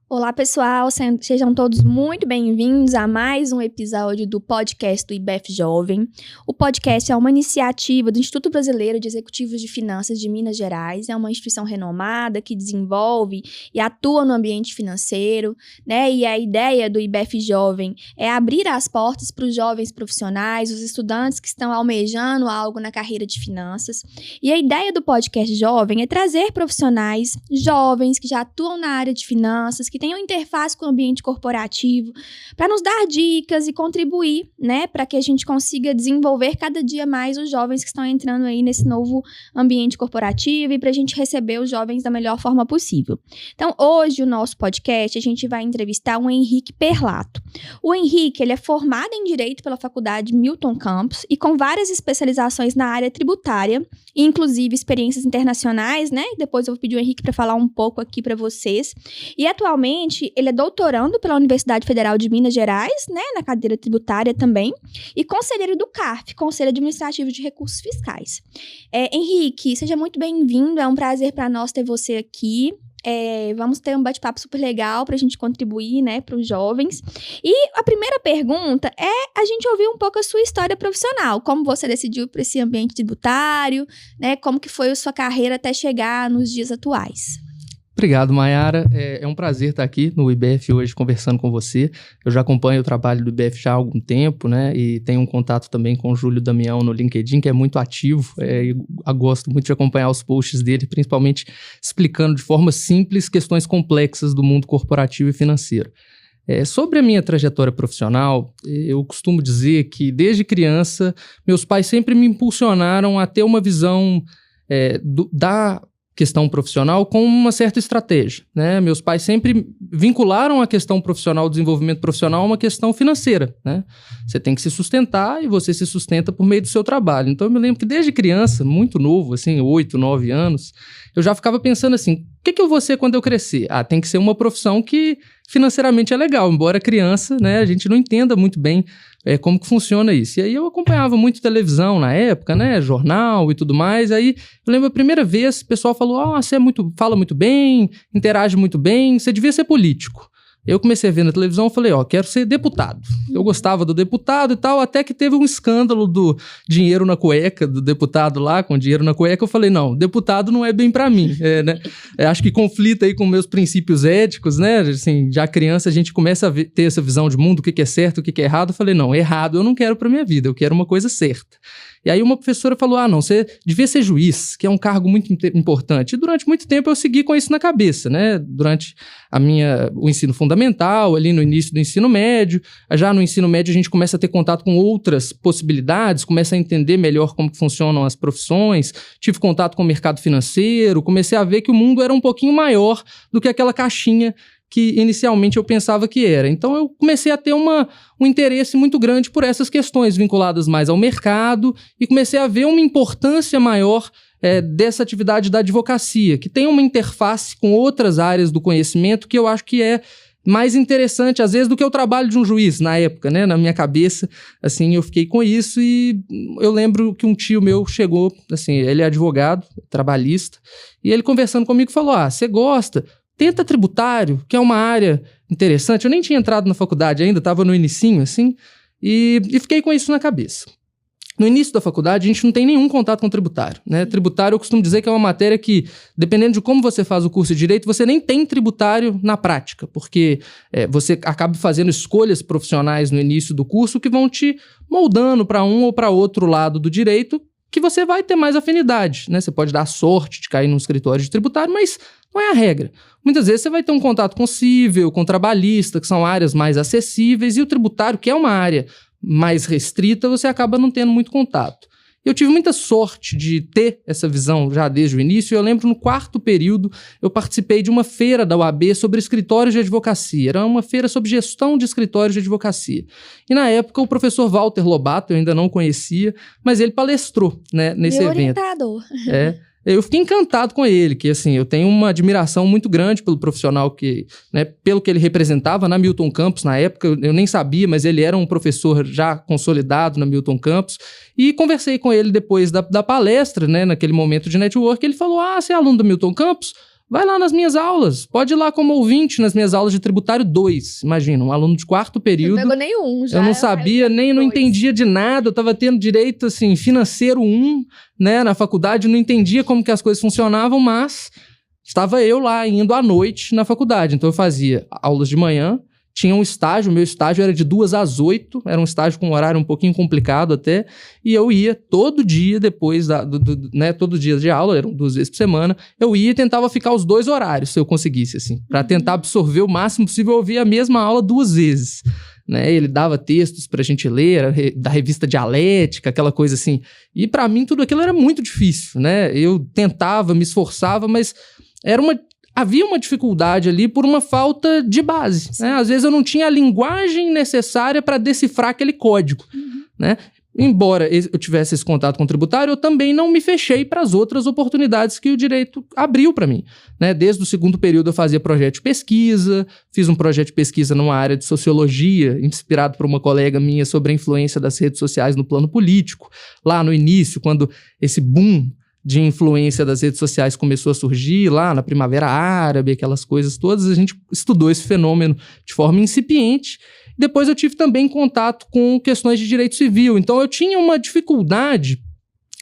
Olá, pessoal, sejam todos muito bem-vindos a mais um episódio do podcast do IBEF Jovem. O podcast é uma iniciativa do Instituto Brasileiro de Executivos de Finanças de Minas Gerais. É uma instituição renomada que desenvolve e atua no ambiente financeiro, né? E a ideia do IBEF Jovem é abrir as portas para os jovens profissionais, os estudantes que estão almejando algo na carreira de finanças. E a ideia do podcast Jovem é trazer profissionais jovens que já atuam na área de finanças, que tenham interface com o ambiente corporativo, para nos dar dicas e contribuir, né, para que a gente consiga desenvolver cada dia mais os jovens que estão entrando aí nesse novo ambiente corporativo e para a gente receber os jovens da melhor forma possível. Então, hoje, o nosso podcast, a gente vai entrevistar o Henrique Perlato. O Henrique, ele é formado em Direito pela Faculdade Milton Campos e com várias especializações na área tributária, inclusive experiências internacionais, né? Depois eu vou pedir o Henrique para falar um pouco aqui para vocês. E atualmente, ele é doutorando pela Universidade Federal de Minas Gerais, né, na cadeira tributária também, e conselheiro do CARF, Conselho Administrativo de Recursos Fiscais. Henrique, seja muito bem-vindo, é um prazer para nós ter você aqui. Vamos ter um bate-papo super legal para a gente contribuir, né, para os jovens. E a primeira pergunta é a gente ouvir um pouco a sua história profissional, como você decidiu para esse ambiente tributário, né, como que foi a sua carreira até chegar nos dias atuais. Obrigado, Mayara. É um prazer estar aqui no IBEF hoje conversando com você. Eu já acompanho o trabalho do IBEF já há algum tempo, né? E tenho um contato também com o Júlio Damião no LinkedIn, que é muito ativo. Eu gosto muito de acompanhar os posts dele, principalmente explicando de forma simples questões complexas do mundo corporativo e financeiro. Sobre a minha trajetória profissional, eu costumo dizer que desde criança, meus pais sempre me impulsionaram a ter uma visão da questão profissional com uma certa estratégia, né? Meus pais sempre vincularam a questão profissional, o desenvolvimento profissional a uma questão financeira, né? Você tem que se sustentar e você se sustenta por meio do seu trabalho. Então eu me lembro que desde criança, muito novo, assim, 8, 9 anos, eu já ficava pensando assim, o que eu vou ser quando eu crescer? Tem que ser uma profissão que financeiramente é legal, embora criança, né, a gente não entenda muito bem como que funciona isso. E aí eu acompanhava muito televisão na época, né, jornal e tudo mais. Aí eu lembro a primeira vez, o pessoal falou, você fala muito bem, interage muito bem, você devia ser político. Eu comecei a ver na televisão e falei, quero ser deputado. Eu gostava do deputado e tal, até que teve um escândalo do dinheiro na cueca, do deputado lá com dinheiro na cueca. Eu falei, não, deputado não é bem pra mim, né? Acho que conflita aí com meus princípios éticos, né? Assim, já criança a gente começa a ter essa visão de mundo, o que é certo, o que é errado. Eu falei, não, errado eu não quero pra minha vida, eu quero uma coisa certa. E aí uma professora falou, não, você devia ser juiz, que é um cargo muito importante. E durante muito tempo eu segui com isso na cabeça, né? Durante o ensino fundamental, ali no início do ensino médio. Já no ensino médio a gente começa a ter contato com outras possibilidades, começa a entender melhor como que funcionam as profissões. Tive contato com o mercado financeiro, comecei a ver que o mundo era um pouquinho maior do que aquela caixinha que inicialmente eu pensava que era. Então eu comecei a ter um interesse muito grande por essas questões vinculadas mais ao mercado e comecei a ver uma importância maior dessa atividade da advocacia, que tem uma interface com outras áreas do conhecimento que eu acho que é mais interessante, às vezes, do que o trabalho de um juiz, na época, né? Na minha cabeça, assim, eu fiquei com isso e eu lembro que um tio meu chegou, assim, ele é advogado, trabalhista, e ele conversando comigo falou, você gosta? Tenta tributário, que é uma área interessante. Eu nem tinha entrado na faculdade ainda, estava no inicinho, assim, e fiquei com isso na cabeça. No início da faculdade, a gente não tem nenhum contato com tributário, né? Tributário, eu costumo dizer que é uma matéria que, dependendo de como você faz o curso de Direito, você nem tem tributário na prática, porque você acaba fazendo escolhas profissionais no início do curso que vão te moldando para um ou para outro lado do direito, que você vai ter mais afinidade, né? Você pode dar sorte de cair num escritório de tributário, mas não é a regra. Muitas vezes você vai ter um contato com cível, com trabalhista, que são áreas mais acessíveis, e o tributário, que é uma área mais restrita, você acaba não tendo muito contato. Eu tive muita sorte de ter essa visão já desde o início. Eu lembro, no 4º período, eu participei de uma feira da UAB sobre escritórios de advocacia. Era uma feira sobre gestão de escritórios de advocacia. E, na época, o professor Walter Lobato, eu ainda não conhecia, mas ele palestrou, né, nesse Meu evento. Orientador. Eu fiquei encantado com ele, que assim, eu tenho uma admiração muito grande pelo profissional que, né, pelo que ele representava na Milton Campos na época. Eu nem sabia, mas ele era um professor já consolidado na Milton Campos. E conversei com ele depois da palestra, né, naquele momento de network. Ele falou, você é aluno da Milton Campos? vai lá nas minhas aulas, pode ir lá como ouvinte nas minhas aulas de tributário 2. Imagina, um aluno de 4º período. Não pegou nenhum já. Eu não sabia, não entendia de nada, eu estava tendo direito, assim, financeiro 1, né, na faculdade, não entendia como que as coisas funcionavam, mas estava eu lá indo à noite na faculdade. Então eu fazia aulas de manhã, tinha um estágio, o meu estágio era de 2 às 8, era um estágio com um horário um pouquinho complicado até, e eu ia todo dia depois, né, todo dia de aula, eram 2 vezes por semana, eu ia e tentava ficar os 2 horários, se eu conseguisse, assim, para tentar absorver o máximo possível, eu ouvia a mesma aula 2 vezes, né, ele dava textos pra gente ler, da revista Dialética, aquela coisa assim, e para mim tudo aquilo era muito difícil, né, eu tentava, me esforçava, mas havia uma dificuldade ali por uma falta de base, né? Às vezes eu não tinha a linguagem necessária para decifrar aquele código, né? Embora eu tivesse esse contato com o tributário, eu também não me fechei para as outras oportunidades que o direito abriu para mim, né? Desde o 2º período eu fazia projeto de pesquisa, fiz um projeto de pesquisa numa área de sociologia, inspirado por uma colega minha sobre a influência das redes sociais no plano político, lá no início, quando esse boom de influência das redes sociais começou a surgir lá na Primavera Árabe, aquelas coisas todas, a gente estudou esse fenômeno de forma incipiente. Depois eu tive também contato com questões de direito civil, então eu tinha uma dificuldade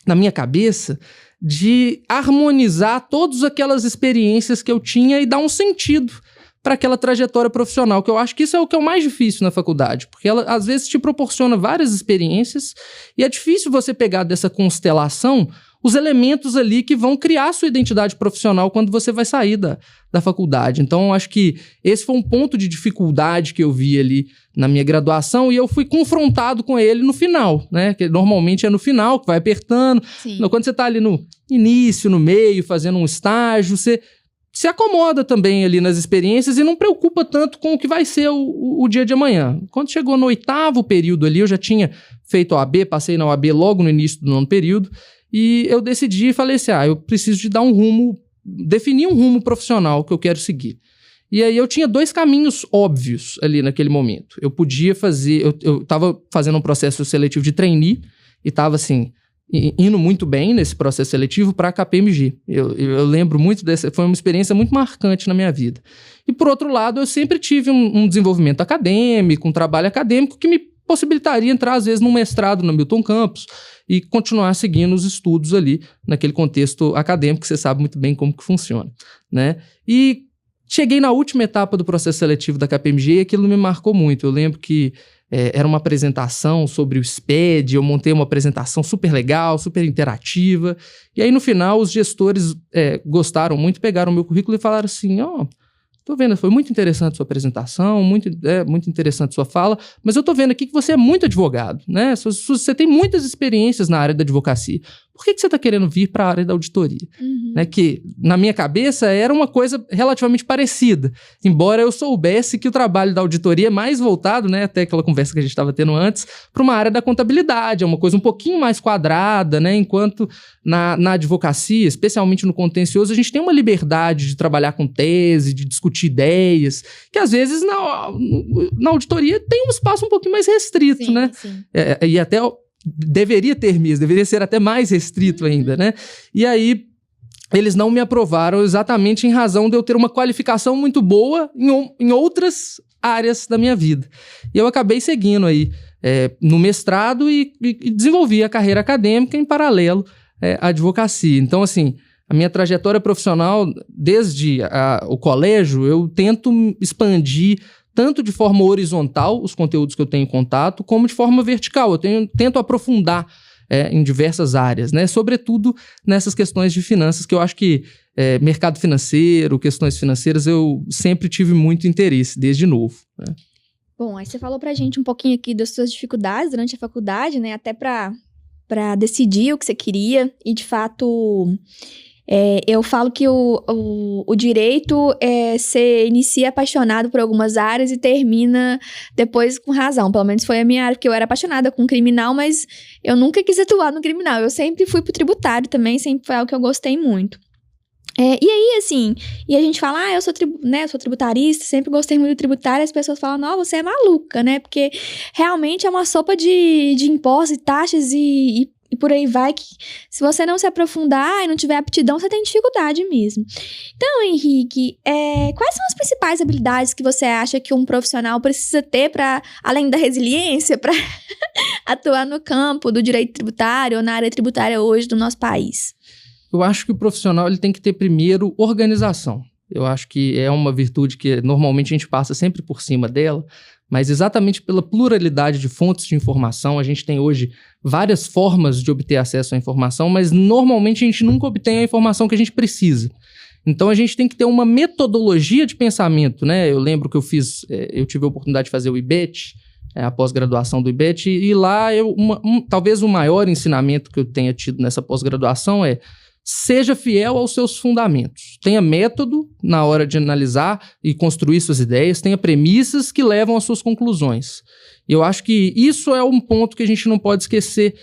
na minha cabeça de harmonizar todas aquelas experiências que eu tinha e dar um sentido para aquela trajetória profissional, que eu acho que isso é o que é o mais difícil na faculdade, porque ela às vezes te proporciona várias experiências e é difícil você pegar dessa constelação os elementos ali que vão criar sua identidade profissional quando você vai sair da faculdade. Então, eu acho que esse foi um ponto de dificuldade que eu vi ali na minha graduação e eu fui confrontado com ele no final, né? Que normalmente é no final, que vai apertando. Quando você está ali no início, no meio, fazendo um estágio, você se acomoda também ali nas experiências e não preocupa tanto com o que vai ser o dia de amanhã. Quando chegou no 8º período ali, eu já tinha feito a OAB, passei na OAB logo no início do 9º período, e eu decidi e falei assim, eu preciso de dar um rumo, definir um rumo profissional que eu quero seguir. E aí eu tinha 2 caminhos óbvios ali naquele momento. Eu podia fazer, eu estava fazendo um processo seletivo de trainee e estava assim, indo muito bem nesse processo seletivo para a KPMG. Eu lembro muito dessa, foi uma experiência muito marcante na minha vida. E por outro lado, eu sempre tive um desenvolvimento acadêmico, um trabalho acadêmico que me possibilitaria entrar às vezes num mestrado na Milton Campos e continuar seguindo os estudos ali naquele contexto acadêmico que você sabe muito bem como que funciona, né? E cheguei na última etapa do processo seletivo da KPMG e aquilo me marcou muito. Eu lembro que era uma apresentação sobre o SPED, eu montei uma apresentação super legal, super interativa, e aí no final os gestores gostaram muito, pegaram o meu currículo e falaram assim, tô vendo, foi muito interessante sua apresentação, muito interessante sua fala, mas eu tô vendo aqui que você é muito advogado, né? Você tem muitas experiências na área da advocacia. Por que você está querendo vir para a área da auditoria? Né, que, na minha cabeça, era uma coisa relativamente parecida. Embora eu soubesse que o trabalho da auditoria é mais voltado, né, até aquela conversa que a gente estava tendo antes, para uma área da contabilidade. É uma coisa um pouquinho mais quadrada, né, enquanto na advocacia, especialmente no contencioso, a gente tem uma liberdade de trabalhar com tese, de discutir ideias, que às vezes na auditoria tem um espaço um pouquinho mais restrito, né? Sim. E até deveria ter mesmo, deveria ser até mais restrito ainda, né? E aí eles não me aprovaram exatamente em razão de eu ter uma qualificação muito boa em outras áreas da minha vida. E eu acabei seguindo aí no mestrado e desenvolvi a carreira acadêmica em paralelo à advocacia. Então, assim, a minha trajetória profissional, desde o colégio, eu tento expandir tanto de forma horizontal os conteúdos que eu tenho em contato, como de forma vertical. Eu tento aprofundar em diversas áreas, né? Sobretudo nessas questões de finanças, que eu acho que mercado financeiro, questões financeiras, eu sempre tive muito interesse, desde novo, né? Bom, aí você falou pra gente um pouquinho aqui das suas dificuldades durante a faculdade, né? Até pra decidir o que você queria. E, de fato, eu falo que o direito você inicia apaixonado por algumas áreas e termina depois com razão. Pelo menos foi a minha área, porque eu era apaixonada com criminal, mas eu nunca quis atuar no criminal. Eu sempre fui pro tributário também, sempre foi algo que eu gostei muito. E aí, assim, e a gente fala, eu sou tributarista, sempre gostei muito do tributário, as pessoas falam, não, você é maluca, né? Porque realmente é uma sopa de impostos e taxas e e por aí vai, que se você não se aprofundar e não tiver aptidão, você tem dificuldade mesmo. Então, Henrique, quais são as principais habilidades que você acha que um profissional precisa ter para, além da resiliência, para atuar no campo do direito tributário ou na área tributária hoje do nosso país? Eu acho que o profissional ele tem que ter primeiro organização. Eu acho que é uma virtude que normalmente a gente passa sempre por cima dela, mas exatamente pela pluralidade de fontes de informação, a gente tem hoje várias formas de obter acesso à informação, mas normalmente a gente nunca obtém a informação que a gente precisa. Então a gente tem que ter uma metodologia de pensamento, né? Eu lembro que eu tive a oportunidade de fazer o IBET, a pós-graduação do IBET, e lá talvez o maior ensinamento que eu tenha tido nessa pós-graduação é: seja fiel aos seus fundamentos. Tenha método na hora de analisar e construir suas ideias, tenha premissas que levam às suas conclusões. E eu acho que isso é um ponto que a gente não pode esquecer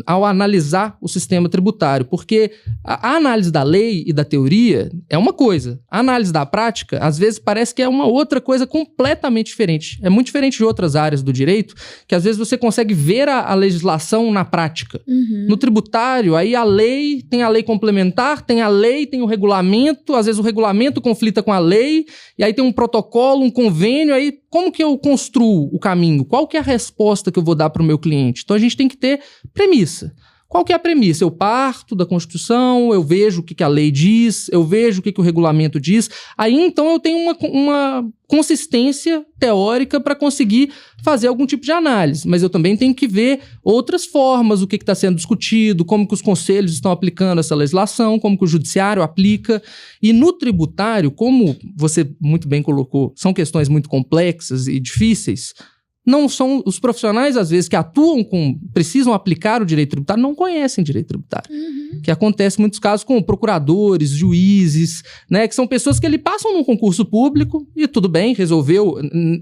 ao analisar o sistema tributário, porque a análise da lei e da teoria é uma coisa, a análise da prática, às vezes, parece que é uma outra coisa completamente diferente. É muito diferente de outras áreas do direito, que às vezes você consegue ver a legislação na prática. Uhum. No tributário, aí a lei complementar, tem a lei, tem o regulamento, às vezes o regulamento conflita com a lei, e aí tem um protocolo, um convênio, aí como que eu construo o caminho? Qual que é a resposta que eu vou dar para o meu cliente? Então a gente tem que ter premissa. Qual que é a premissa? Eu parto da Constituição, eu vejo o que a lei diz, eu vejo o que o regulamento diz, aí então eu tenho uma consistência teórica para conseguir fazer algum tipo de análise, mas eu também tenho que ver outras formas, o que está sendo discutido, como que os conselhos estão aplicando essa legislação, como que o judiciário aplica. E no tributário, como você muito bem colocou, são questões muito complexas e difíceis. Não são os profissionais, às vezes, que precisam aplicar o direito tributário, não conhecem direito tributário. Uhum. Que acontece em muitos casos com procuradores, juízes, né, que são pessoas que passam num concurso público e tudo bem,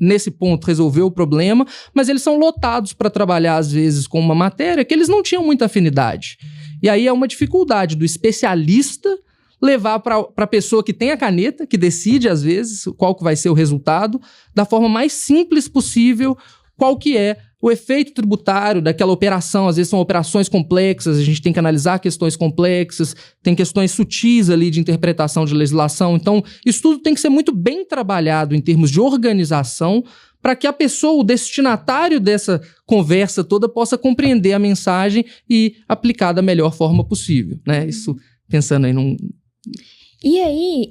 nesse ponto resolveu o problema, mas eles são lotados para trabalhar, às vezes, com uma matéria que eles não tinham muita afinidade. E aí é uma dificuldade do especialista levar para a pessoa que tem a caneta, que decide, às vezes, qual que vai ser o resultado, da forma mais simples possível, qual que é o efeito tributário daquela operação. Às vezes são operações complexas, a gente tem que analisar questões complexas, tem questões sutis ali de interpretação de legislação. Então, isso tudo tem que ser muito bem trabalhado em termos de organização, para que a pessoa, o destinatário dessa conversa toda, possa compreender a mensagem e aplicar da melhor forma possível, né? Isso pensando aí num... E aí,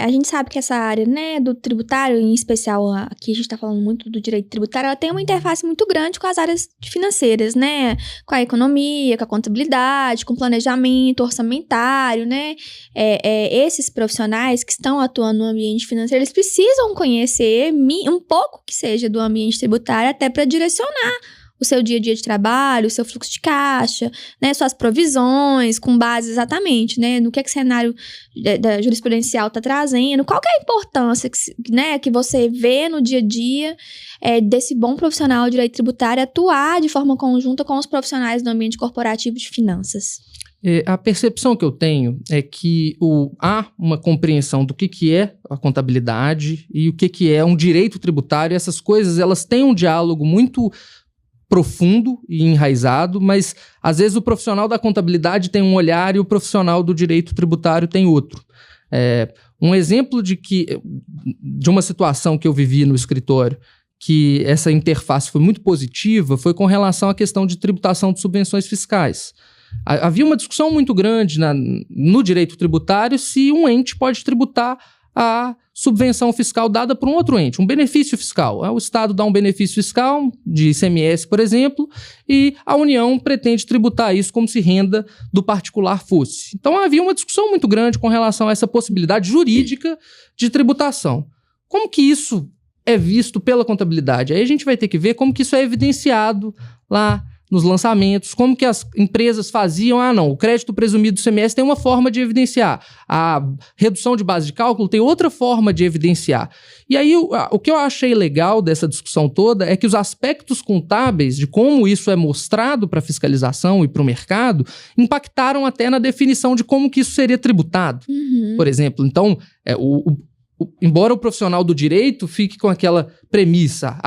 a gente sabe que essa área, né, do tributário, em especial aqui a gente está falando muito do direito tributário, ela tem uma interface muito grande com as áreas financeiras, né, com a economia, com a contabilidade, com o planejamento orçamentário, né, esses profissionais que estão atuando no ambiente financeiro, eles precisam conhecer um pouco que seja do ambiente tributário até para direcionar o seu dia a dia de trabalho, o seu fluxo de caixa, né, suas provisões, com base exatamente, né, no que o cenário da jurisprudencial está trazendo, qual que é a importância que você vê no dia a dia desse bom profissional de direito tributário atuar de forma conjunta com os profissionais do ambiente corporativo de finanças? A percepção que eu tenho é que há uma compreensão do que é a contabilidade e o que é um direito tributário. Essas coisas, elas têm um diálogo muito profundo e enraizado, mas às vezes o profissional da contabilidade tem um olhar e o profissional do direito tributário tem outro. Um exemplo de uma situação que eu vivi no escritório, que essa interface foi muito positiva, foi com relação à questão de tributação de subvenções fiscais. Havia uma discussão muito grande no direito tributário se um ente pode tributar a subvenção fiscal dada por um outro ente, um benefício fiscal. O Estado dá um benefício fiscal de ICMS, por exemplo, e a União pretende tributar isso como se renda do particular fosse. Então havia uma discussão muito grande com relação a essa possibilidade jurídica de tributação. Como que isso é visto pela contabilidade? Aí a gente vai ter que ver como que isso é evidenciado lá nos lançamentos, como que as empresas faziam, o crédito presumido do ICMS tem uma forma de evidenciar, a redução de base de cálculo tem outra forma de evidenciar. E aí o que eu achei legal dessa discussão toda é que os aspectos contábeis de como isso é mostrado para a fiscalização e para o mercado impactaram até na definição de como que isso seria tributado. Uhum. Por exemplo, então, embora o profissional do direito fique com aquela premissa,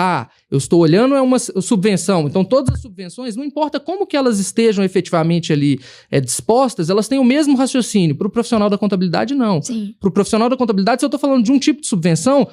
eu estou olhando é uma subvenção, então todas as subvenções, não importa como que elas estejam efetivamente ali dispostas, elas têm o mesmo raciocínio. Para o profissional da contabilidade, não. Para o profissional da contabilidade, se eu estou falando de um tipo de subvenção,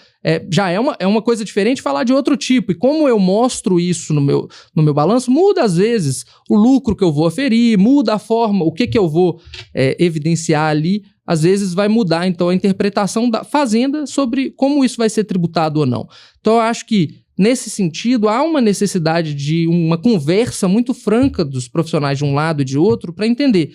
já é uma coisa diferente falar de outro tipo. E como eu mostro isso no meu balanço, muda às vezes o lucro que eu vou aferir, muda a forma, o que eu vou evidenciar ali. Às vezes vai mudar, então, a interpretação da fazenda sobre como isso vai ser tributado ou não. Então, eu acho que, nesse sentido, há uma necessidade de uma conversa muito franca dos profissionais de um lado e de outro para entender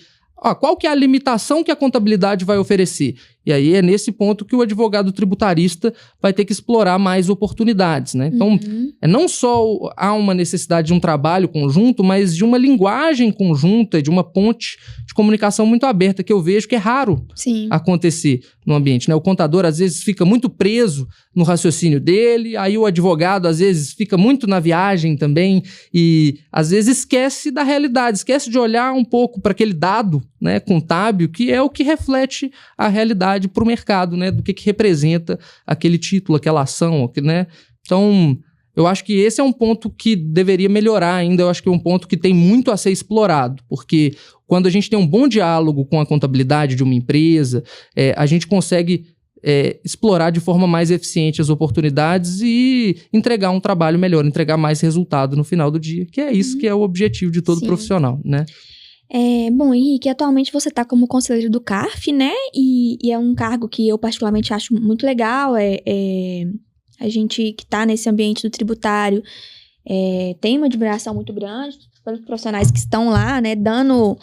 qual que é a limitação que a contabilidade vai oferecer. E aí é nesse ponto que o advogado tributarista vai ter que explorar mais oportunidades, né? Então, não só há uma necessidade de um trabalho conjunto, mas de uma linguagem conjunta, de uma ponte de comunicação muito aberta, que eu vejo que é raro acontecer no ambiente, né? O contador, às vezes, fica muito preso no raciocínio dele, aí o advogado, às vezes, fica muito na viagem também e, às vezes, esquece da realidade, esquece de olhar um pouco para aquele dado, né, contábil, que é o que reflete a realidade para o mercado, né, do que representa aquele título, aquela ação, né? Então, eu acho que esse é um ponto que deveria melhorar ainda, eu acho que é um ponto que tem muito a ser explorado, porque quando a gente tem um bom diálogo com a contabilidade de uma empresa, a gente consegue explorar de forma mais eficiente as oportunidades e entregar um trabalho melhor, entregar mais resultado no final do dia, que é isso que é o objetivo de todo profissional, né? Bom, Henrique, atualmente você está como conselheiro do CARF, né? E é um cargo que eu particularmente acho muito legal. A gente que está nesse ambiente do tributário tem uma admiração muito grande pelos profissionais que estão lá, né? Dando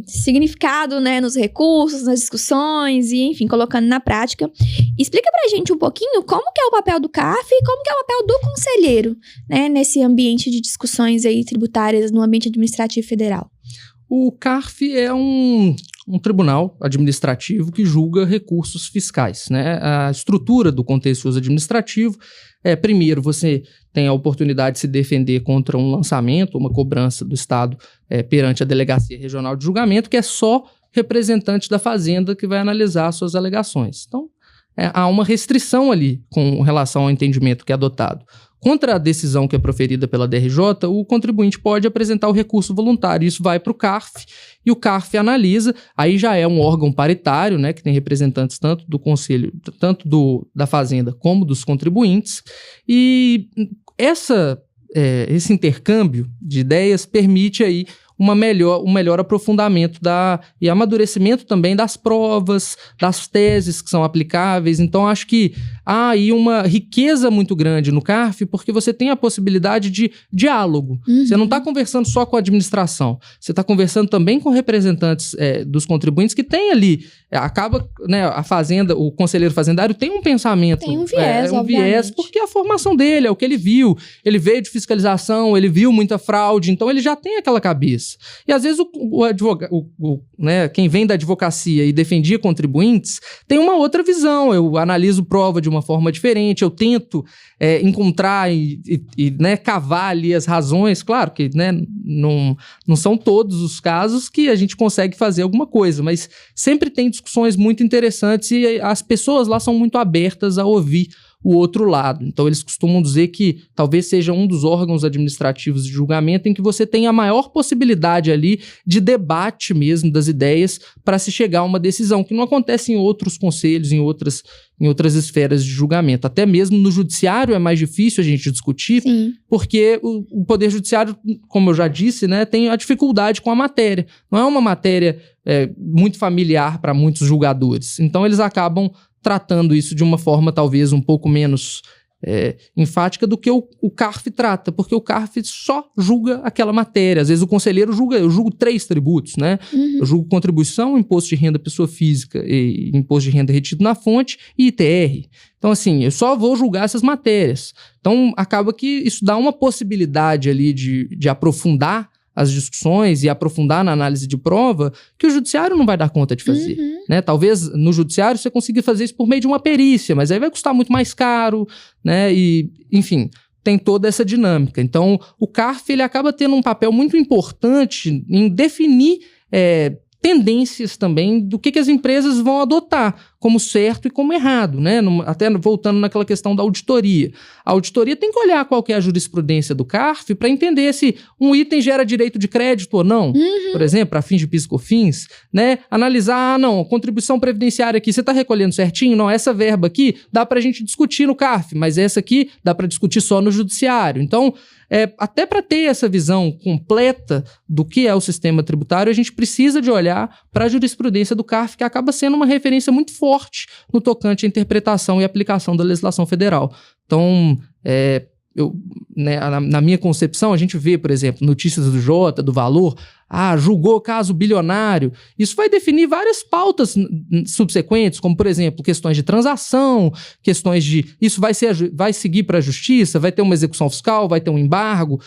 significado, né, nos recursos, nas discussões e, enfim, colocando na prática. Explica pra gente um pouquinho como que é o papel do CARF e como que é o papel do conselheiro, né, nesse ambiente de discussões aí tributárias no ambiente administrativo federal. O CARF é um tribunal administrativo que julga recursos fiscais, né? A estrutura do contencioso administrativo primeiro, você tem a oportunidade de se defender contra um lançamento, uma cobrança do Estado perante a Delegacia Regional de Julgamento, que é só representante da Fazenda que vai analisar as suas alegações. Então, há uma restrição ali com relação ao entendimento que é adotado. Contra a decisão que é proferida pela DRJ, o contribuinte pode apresentar o recurso voluntário. Isso vai para o CARF e o CARF analisa. Aí já é um órgão paritário, né, que tem representantes tanto do Conselho, tanto da Fazenda como dos contribuintes. E esse intercâmbio de ideias permite aí um melhor aprofundamento e amadurecimento também das provas, das teses que são aplicáveis. Então, acho que há aí uma riqueza muito grande no CARF, porque você tem a possibilidade de diálogo. Você não está conversando só com a administração, você está conversando também com representantes dos contribuintes que tem ali, acaba, né, a Fazenda, o conselheiro fazendário tem um pensamento. Tem um viés, viés, porque a formação dele, é o que ele viu. Ele veio de fiscalização, ele viu muita fraude, então ele já tem aquela cabeça. E às vezes o advogado, né, quem vem da advocacia e defendia contribuintes, tem uma outra visão. Eu analiso prova de uma forma diferente, eu tento encontrar e né, cavar ali as razões. Claro que, né, não são todos os casos que a gente consegue fazer alguma coisa, mas sempre tem discussões muito interessantes e as pessoas lá são muito abertas a ouvir o outro lado. Então, eles costumam dizer que talvez seja um dos órgãos administrativos de julgamento em que você tem a maior possibilidade ali de debate mesmo das ideias para se chegar a uma decisão, que não acontece em outros conselhos, em outras esferas de julgamento. Até mesmo no judiciário é mais difícil a gente discutir, porque o Poder Judiciário, como eu já disse, né, tem a dificuldade com a matéria. Não é uma matéria muito familiar para muitos julgadores. Então, eles acabam tratando isso de uma forma talvez um pouco menos enfática do que o CARF trata, porque o CARF só julga aquela matéria. Às vezes o conselheiro eu julgo 3 tributos, né? Eu julgo contribuição, imposto de renda pessoa física e imposto de renda retido na fonte e ITR. Então, assim, eu só vou julgar essas matérias. Então, acaba que isso dá uma possibilidade ali de aprofundar as discussões e aprofundar na análise de prova que o judiciário não vai dar conta de fazer. Né? Talvez no judiciário você consiga fazer isso por meio de uma perícia, mas aí vai custar muito mais caro, né? E, enfim, tem toda essa dinâmica. Então, o CARF ele acaba tendo um papel muito importante em definir tendências também do que as empresas vão adotar como certo e como errado, né? Até voltando naquela questão da auditoria. A auditoria tem que olhar qual que é a jurisprudência do CARF para entender se um item gera direito de crédito ou não, por exemplo, para fins de PIS/COFINS, né? Analisar, não, contribuição previdenciária aqui, você está recolhendo certinho? Não, essa verba aqui dá para a gente discutir no CARF, mas essa aqui dá para discutir só no judiciário. Então, até para ter essa visão completa do que é o sistema tributário, a gente precisa de olhar para a jurisprudência do CARF, que acaba sendo uma referência muito forte no tocante à interpretação e aplicação da legislação federal. Então, na minha concepção, a gente vê, por exemplo, notícias do Jota, do Valor, julgou caso bilionário. Isso vai definir várias pautas subsequentes, como, por exemplo, questões de transação, questões de... Isso vai seguir para a justiça, vai ter uma execução fiscal, vai ter um embargo.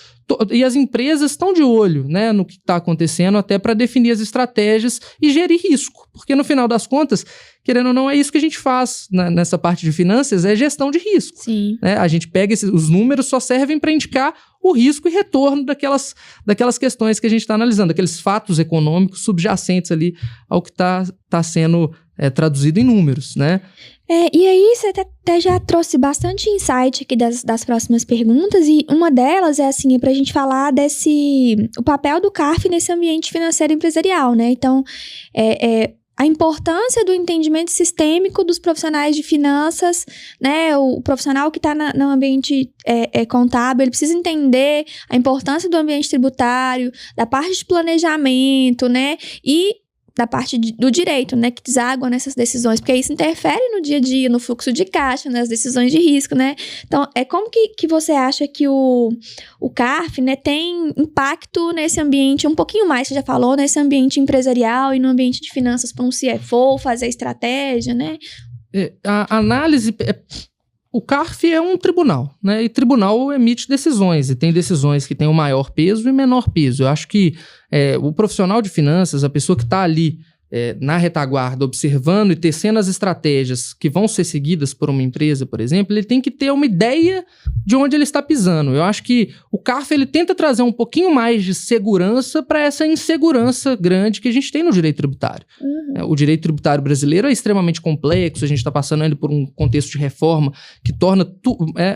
E as empresas estão de olho, né, no que está acontecendo, até para definir as estratégias e gerir risco. Porque, no final das contas, querendo ou não, é isso que a gente faz nessa parte de finanças, é gestão de risco. Sim. Né? A gente pega os números, só servem para indicar o risco e retorno daquelas questões que a gente está analisando, aqueles fatos econômicos subjacentes ali ao que está sendo traduzido em números, né? E aí você até já trouxe bastante insight aqui das próximas perguntas, e uma delas é assim, pra gente falar o papel do CARF nesse ambiente financeiro empresarial, né? Então, a importância do entendimento sistêmico dos profissionais de finanças, né? O profissional que está no ambiente contábil, ele precisa entender a importância do ambiente tributário, da parte de planejamento, né? E da parte do direito, né? Que deságua nessas decisões, porque isso interfere no dia a dia, no fluxo de caixa, nas decisões de risco, né? Então, como que você acha que o CARF, né, tem impacto nesse ambiente, um pouquinho mais, você já falou, nesse ambiente empresarial e no ambiente de finanças para um CFO, fazer estratégia, né? A análise... O CARF é um tribunal, né? E tribunal emite decisões, e tem decisões que têm um maior peso e menor peso. Eu acho que o profissional de finanças, a pessoa que está ali na retaguarda, observando e tecendo as estratégias que vão ser seguidas por uma empresa, por exemplo, ele tem que ter uma ideia de onde ele está pisando. Eu acho que o CARF ele tenta trazer um pouquinho mais de segurança para essa insegurança grande que a gente tem no direito tributário. O direito tributário brasileiro é extremamente complexo, a gente está passando ainda por um contexto de reforma que torna...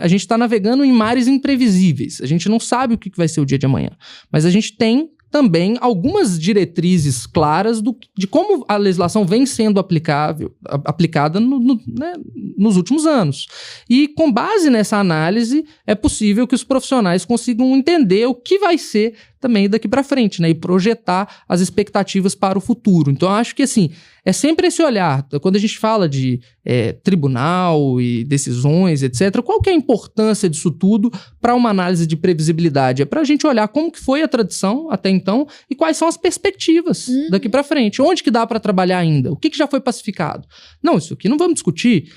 a gente está navegando em mares imprevisíveis. A gente não sabe o que vai ser o dia de amanhã. Mas a gente tem também algumas diretrizes claras de como a legislação vem sendo aplicada nos últimos anos. E com base nessa análise, é possível que os profissionais consigam entender o que vai ser também daqui para frente, né? E projetar as expectativas para o futuro. Então, eu acho que, assim, é sempre esse olhar. Quando a gente fala de tribunal e decisões, etc., qual que é a importância disso tudo para uma análise de previsibilidade? É para a gente olhar como que foi a tradição até então e quais são as perspectivas daqui para frente. Onde que dá para trabalhar ainda? O que já foi pacificado? Não, isso aqui não vamos discutir.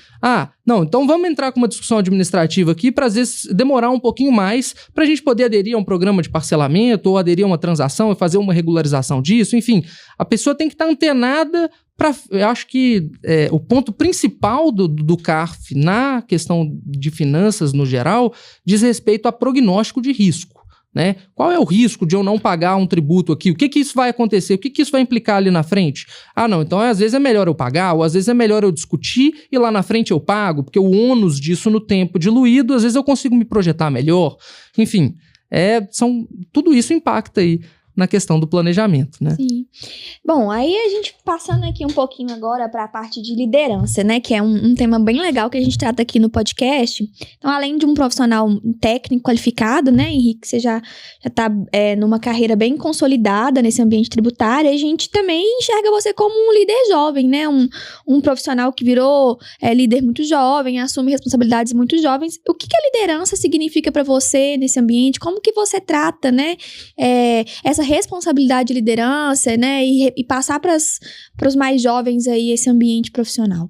Não, então vamos entrar com uma discussão administrativa aqui para, às vezes, demorar um pouquinho mais para a gente poder aderir a um programa de parcelamento ou aderir a uma transação e fazer uma regularização disso. Enfim, a pessoa tem que estar antenada para... Eu acho que o ponto principal do CARF na questão de finanças no geral diz respeito a prognóstico de risco. Né? Qual é o risco de eu não pagar um tributo aqui? O que isso vai acontecer? O que isso vai implicar ali na frente? Não, então às vezes é melhor eu pagar, ou às vezes é melhor eu discutir e lá na frente eu pago, porque o ônus disso no tempo diluído, às vezes eu consigo me projetar melhor. Enfim, tudo isso impacta aí na questão do planejamento, né? Sim. Bom, aí a gente passando aqui um pouquinho agora para a parte de liderança, né? Que é um tema bem legal que a gente trata aqui no podcast. Então, além de um profissional técnico qualificado, né, Henrique, você já tá numa carreira bem consolidada nesse ambiente tributário, a gente também enxerga você como um líder jovem, né? Um profissional que virou líder muito jovem, assume responsabilidades muito jovens. O que a liderança significa para você nesse ambiente? Como que você trata, né? Essa responsabilidade de liderança, né, e passar para os mais jovens aí esse ambiente profissional.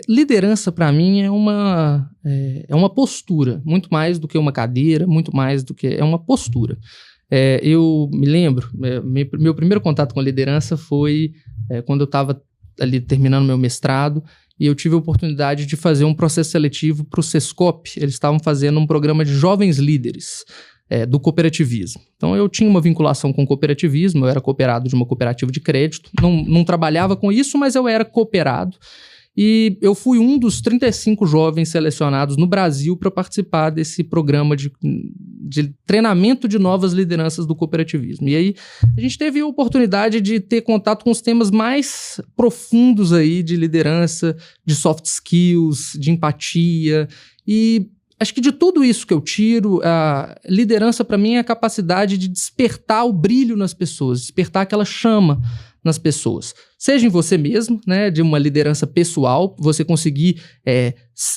Liderança, para mim, é uma postura, muito mais do que uma cadeira, muito mais do que... É uma postura. Eu me lembro, meu primeiro contato com a liderança foi quando eu estava ali terminando meu mestrado, e eu tive a oportunidade de fazer um processo seletivo para o Sescop. Eles estavam fazendo um programa de jovens líderes do cooperativismo. Então, eu tinha uma vinculação com o cooperativismo, eu era cooperado de uma cooperativa de crédito, não trabalhava com isso, mas eu era cooperado. E eu fui um dos 35 jovens selecionados no Brasil para participar desse programa de treinamento de novas lideranças do cooperativismo. E aí a gente teve a oportunidade de ter contato com os temas mais profundos aí de liderança, de soft skills, de empatia. E acho que de tudo isso que eu tiro, a liderança para mim é a capacidade de despertar o brilho nas pessoas, despertar aquela chama nas pessoas. Seja em você mesmo, né, de uma liderança pessoal, você conseguir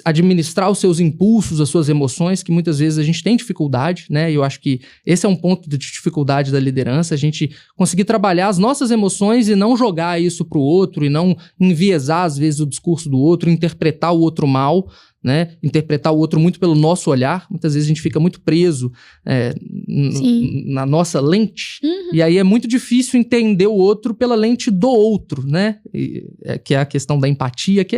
administrar os seus impulsos, as suas emoções, que muitas vezes a gente tem dificuldade, né, e eu acho que esse é um ponto de dificuldade da liderança, a gente conseguir trabalhar as nossas emoções e não jogar isso pro outro, e não enviesar, às vezes, o discurso do outro, interpretar o outro mal, né, interpretar o outro muito pelo nosso olhar. Muitas vezes a gente fica muito preso na nossa lente, e aí é muito difícil entender o outro pela lente do outro, né, que é a questão da empatia, que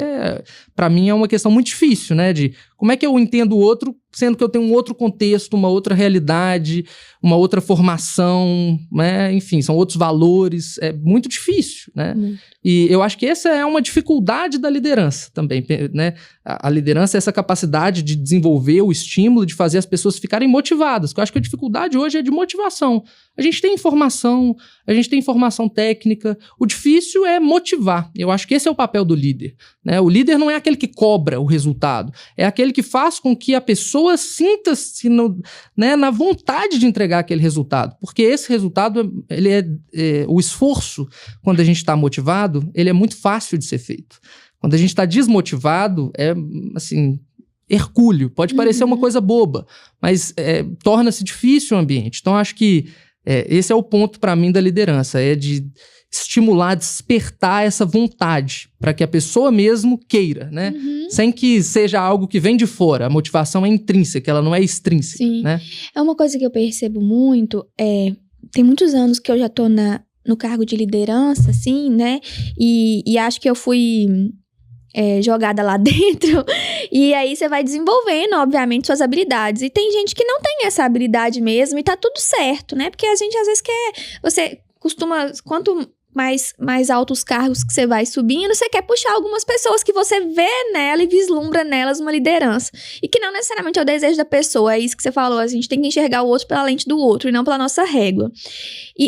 para mim é uma questão muito difícil, né, de como é que eu entendo o outro, sendo que eu tenho um outro contexto, uma outra realidade, uma outra formação, né? Enfim, são outros valores, é muito difícil, né? E eu acho que essa é uma dificuldade da liderança também, né? A liderança é essa capacidade de desenvolver o estímulo, de fazer as pessoas ficarem motivadas, porque eu acho que a dificuldade hoje é de motivação. A gente tem informação, a gente tem informação técnica, o difícil é motivar. Eu acho que esse é o papel do líder, né? O líder não é aquele que cobra o resultado, é aquele que faz com que a pessoa sinta-se na vontade de entregar aquele resultado, porque esse resultado, o esforço, quando a gente está motivado, ele é muito fácil de ser feito. Quando a gente está desmotivado, é assim, hercúleo, pode parecer uma coisa boba, mas torna-se difícil o ambiente. Então, acho que esse é o ponto para mim da liderança, é de estimular, despertar essa vontade para que a pessoa mesmo queira, né? Sem que seja algo que vem de fora. A motivação é intrínseca, ela não é extrínseca. Sim. Né? É uma coisa que eu percebo muito, tem muitos anos que eu já tô no cargo de liderança, assim, né? E acho que eu fui jogada lá dentro, e aí você vai desenvolvendo, obviamente, suas habilidades. E tem gente que não tem essa habilidade mesmo, e tá tudo certo, né? Porque a gente às vezes você costuma, quanto mais altos cargos que você vai subindo, você quer puxar algumas pessoas que você vê nela e vislumbra nelas uma liderança. E que não necessariamente é o desejo da pessoa, é isso que você falou, a gente tem que enxergar o outro pela lente do outro e não pela nossa régua.